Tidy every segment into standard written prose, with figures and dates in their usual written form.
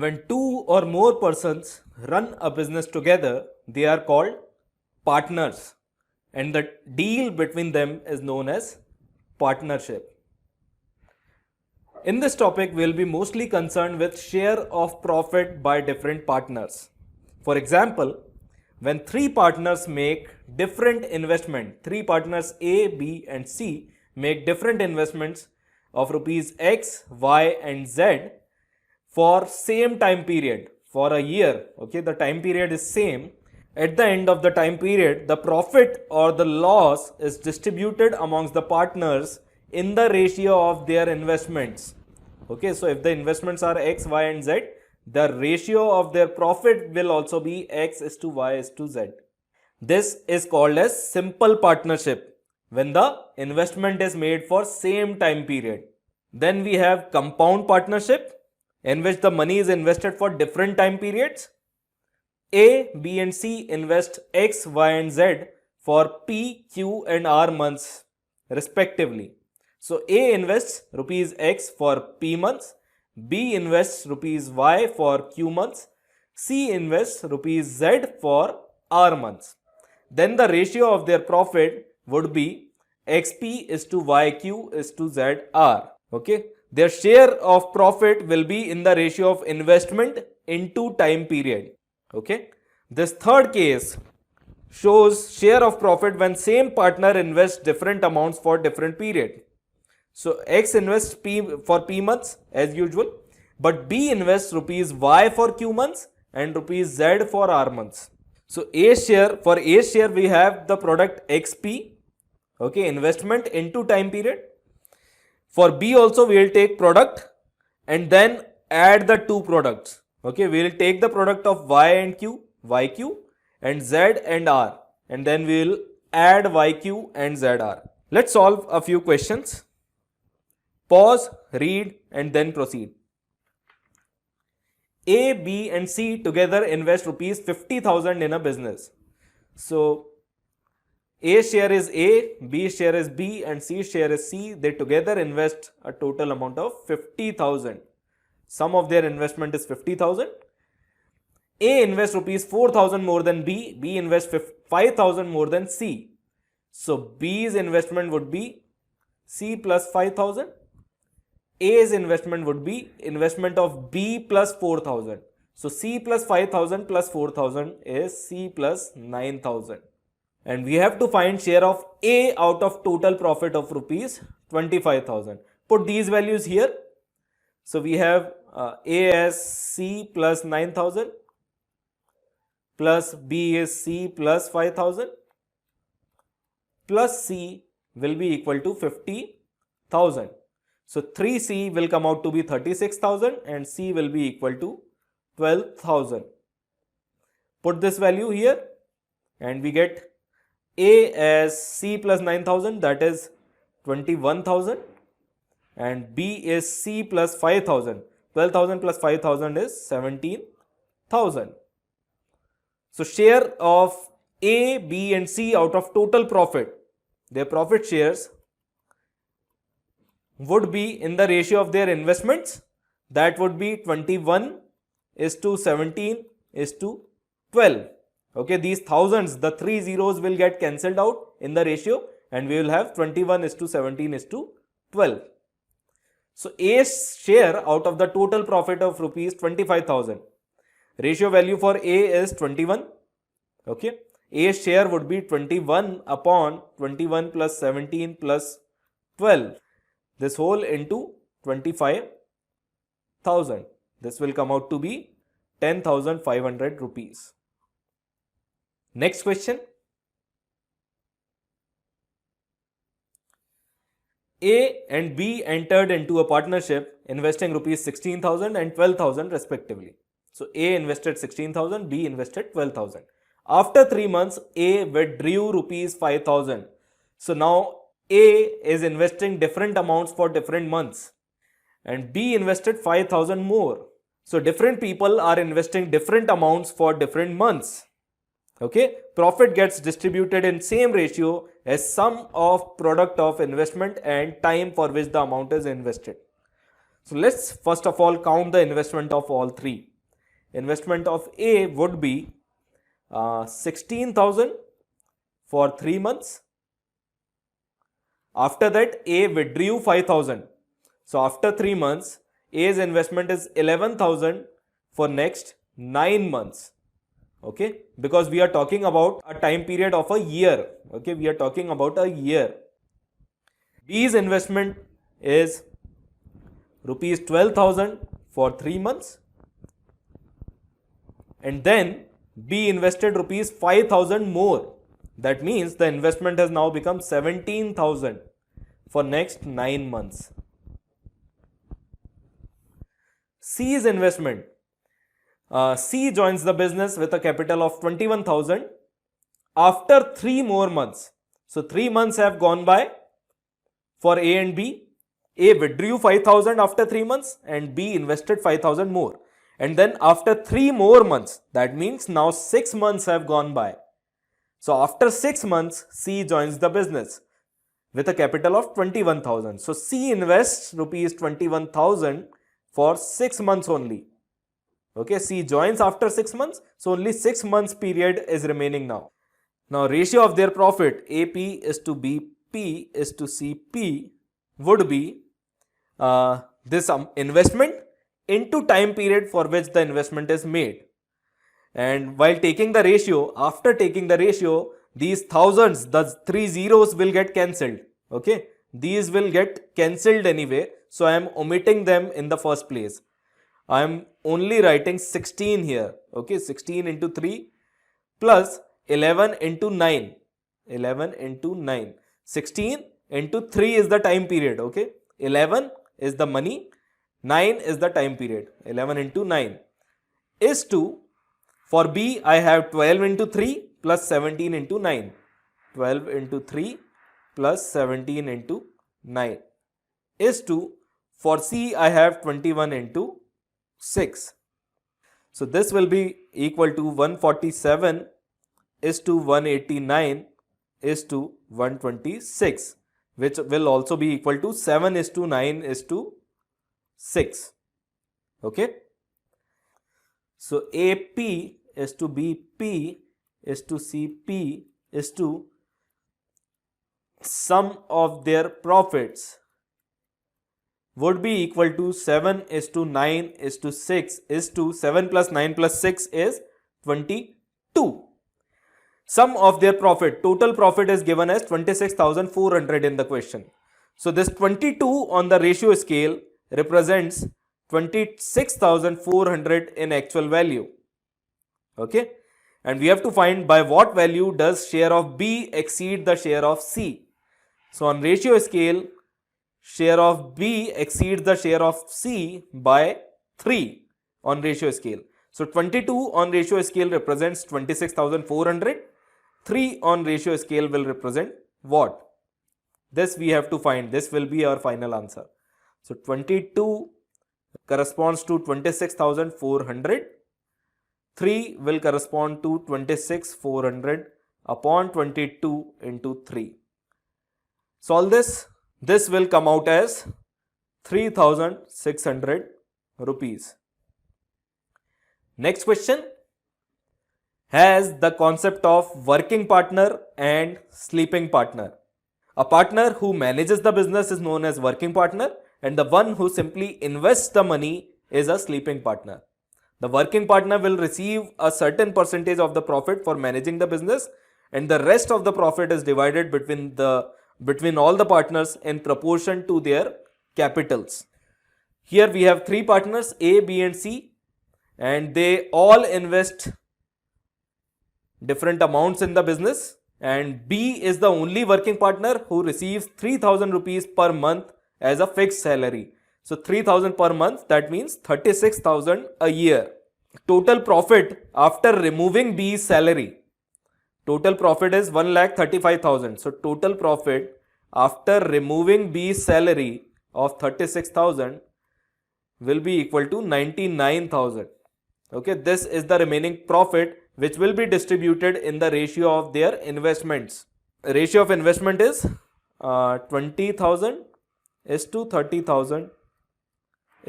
When two or more persons run a business together, they are called partners, and the deal between them is known as partnership. In this topic, we will be mostly concerned with share of profit by different partners. For example, when three partners make different investment, three partners A, B and C make different investments of rupees X, Y and Z for same time period, for a year, okay, the time period is same. At the end of the time period, the profit or the loss is distributed amongst the partners in the ratio of their investments. Okay, so if the investments are X, Y and Z, the ratio of their profit will also be X is to Y is to Z. This is called as simple partnership when the investment is made for same time period. Then we have compound partnership, in which the money is invested for different time periods. A, B and C invest X, Y and Z for P, Q and R months respectively. So A invests rupees X for P months, B invests rupees Y for Q months, C invests rupees Z for R months. Then the ratio of their profit would be XP is to YQ is to ZR. Okay. Their share of profit will be in the ratio of investment into time period. Okay. This third case shows share of profit when same partner invests different amounts for different period. So X invests P for P months as usual, but B invests rupees Y for Q months and rupees Z for R months. So A share, for A share we have the product XP, okay, investment into time period. For B also we will take product and then add the two products. Okay, we will take the product of Y and Q, YQ and Z and R, and then we will add YQ and ZR. Let's solve a few questions. Pause, read and then proceed. A, B and C together invest rupees 50,000 in a business. So A share is A, B share is B and C share is C. They together invest a total amount of 50,000. Sum of their investment is 50,000. A invests rupees 4,000 more than B. B invests 5,000 more than C. So B's investment would be C plus 5,000. A's investment would be investment of B plus 4,000. So C plus 5,000 plus 4,000 is C plus 9,000. And we have to find share of A out of total profit of rupees 25,000. Put these values here. So we have A as C plus 9,000 plus B is C plus 5,000 plus C will be equal to 50,000. So 3C will come out to be 36,000 and C will be equal to 12,000. Put this value here and we get A as C plus 9,000, that is 21,000, and B is C plus 5,000. 12,000 plus 5,000 is 17,000. So share of A, B and C out of total profit, their profit shares would be in the ratio of their investments. That would be 21 is to 17 is to 12. Okay, these thousands, the three zeros will get cancelled out in the ratio and we will have 21 is to 17 is to 12. So A's share out of the total profit of rupees 25,000. Ratio value for A is 21. Okay, A's share would be 21 upon 21 plus 17 plus 12. This whole into 25,000. This will come out to be 10,500 rupees. Next question. A and B entered into a partnership investing rupees 16,000 and 12,000 respectively. So A invested 16,000, B invested 12,000. After 3 months, A withdrew rupees 5,000. So now A is investing different amounts for different months and B invested 5,000 more. So different people are investing different amounts for different months. Okay, profit gets distributed in same ratio as sum of product of investment and time for which the amount is invested. So let's first of all count the investment of all three. Investment of A would be 16,000 for 3 months. After that, A withdrew 5,000. So after 3 months, A's investment is 11,000 for next 9 months. Okay, because we are talking about a time period of a year. Okay, we are talking about a year. B's investment is rupees 12,000 for 3 months. And then B invested rupees 5,000 more. That means the investment has now become 17,000 for next 9 months. C's investment. C joins the business with a capital of 21,000 after 3 more months. So 3 months have gone by for A and B. A withdrew 5,000 after 3 months and B invested 5,000 more. And then after 3 more months, that means now 6 months have gone by. So after 6 months, C joins the business with a capital of 21,000. So C invests rupees 21,000 for 6 months only. Okay, C joins after 6 months. So only 6 months period is remaining now. Now ratio of their profit AP is to BP is to CP would be this investment into time period for which the investment is made. And while taking the ratio, after taking the ratio, these thousands, the 3 zeros will get cancelled. Okay, these will get cancelled anyway. So I am omitting them in the first place. I am only writing 16 here. Okay, 16 into 3 plus 11 into 9. 11 into 9. 16 into 3 is the time period. Okay, 11 is the money. 9 is the time period. 11 into 9 is to, for B, I have 12 into 3 plus 17 into 9. 12 into 3 plus 17 into 9 is to, for C, I have 21 into 6. So this will be equal to 147 is to 189 is to 126, which will also be equal to 7 is to 9 is to 6. Okay. So AP is to BP is to CP is to sum of their profits would be equal to 7 is to 9 is to 6 is to 7 plus 9 plus 6 is 22. Sum of their profit, total profit is given as 26,400 in the question. So this 22 on the ratio scale represents 26,400 in actual value. Okay, and we have to find by what value does share of B exceed the share of C. So on ratio scale, share of B exceeds the share of C by 3 on ratio scale. So 22 on ratio scale represents 26,400. 3 on ratio scale will represent what? This we have to find. This will be our final answer. So 22 corresponds to 26,400. 3 will correspond to 26,400 upon 22 into 3. Solve this. This will come out as 3,600 rupees. Next question has the concept of working partner and sleeping partner. A partner who manages the business is known as working partner, and the one who simply invests the money is a sleeping partner. The working partner will receive a certain percentage of the profit for managing the business, and the rest of the profit is divided between all the partners in proportion to their capitals. Here we have 3 partners A, B and C, and they all invest different amounts in the business, and B is the only working partner who receives 3,000 rupees per month as a fixed salary. So 3,000 per month, that means 36,000 a year. Total profit after removing B's salary. Total profit is 1,35,000. So total profit after removing B's salary of 36,000 will be equal to 99,000. Okay, this is the remaining profit which will be distributed in the ratio of their investments. Ratio of investment is 20,000 is to 30,000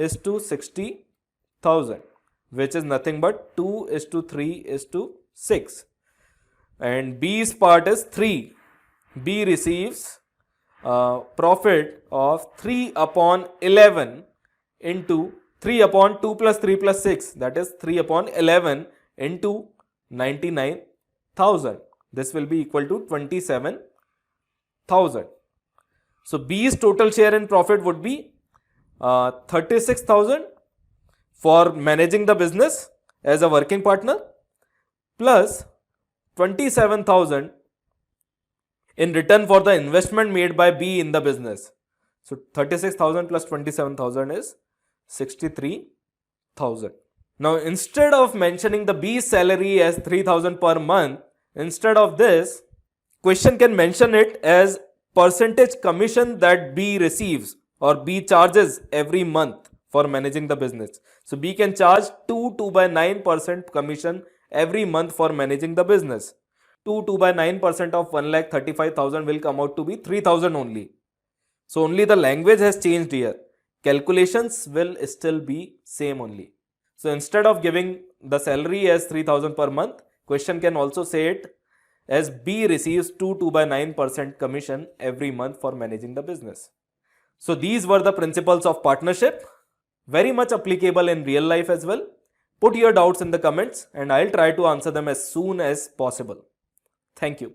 is to 60,000, which is nothing but 2:3:6. And B's part is 3. B receives profit of 3 upon 11 into 3 upon 2 plus 3 plus 6, that is 3 upon 11 into 99,000. This will be equal to 27,000. So B's total share in profit would be 36,000 for managing the business as a working partner, plus 27,000 in return for the investment made by B in the business. So 36,000 plus 27,000 is 63,000. Now instead of mentioning the B's salary as 3,000 per month, instead of this, question can mention it as percentage commission that B receives or B charges every month for managing the business. So B can charge 2/9% commission every month for managing the business. 2/9% of 1,35,000 will come out to be 3,000 only. So only the language has changed here. Calculations will still be same only. So instead of giving the salary as 3,000 per month, question can also say it as B receives 2/9% commission every month for managing the business. So these were the principles of partnership, very much applicable in real life as well. Put your doubts in the comments and I'll try to answer them as soon as possible. Thank you.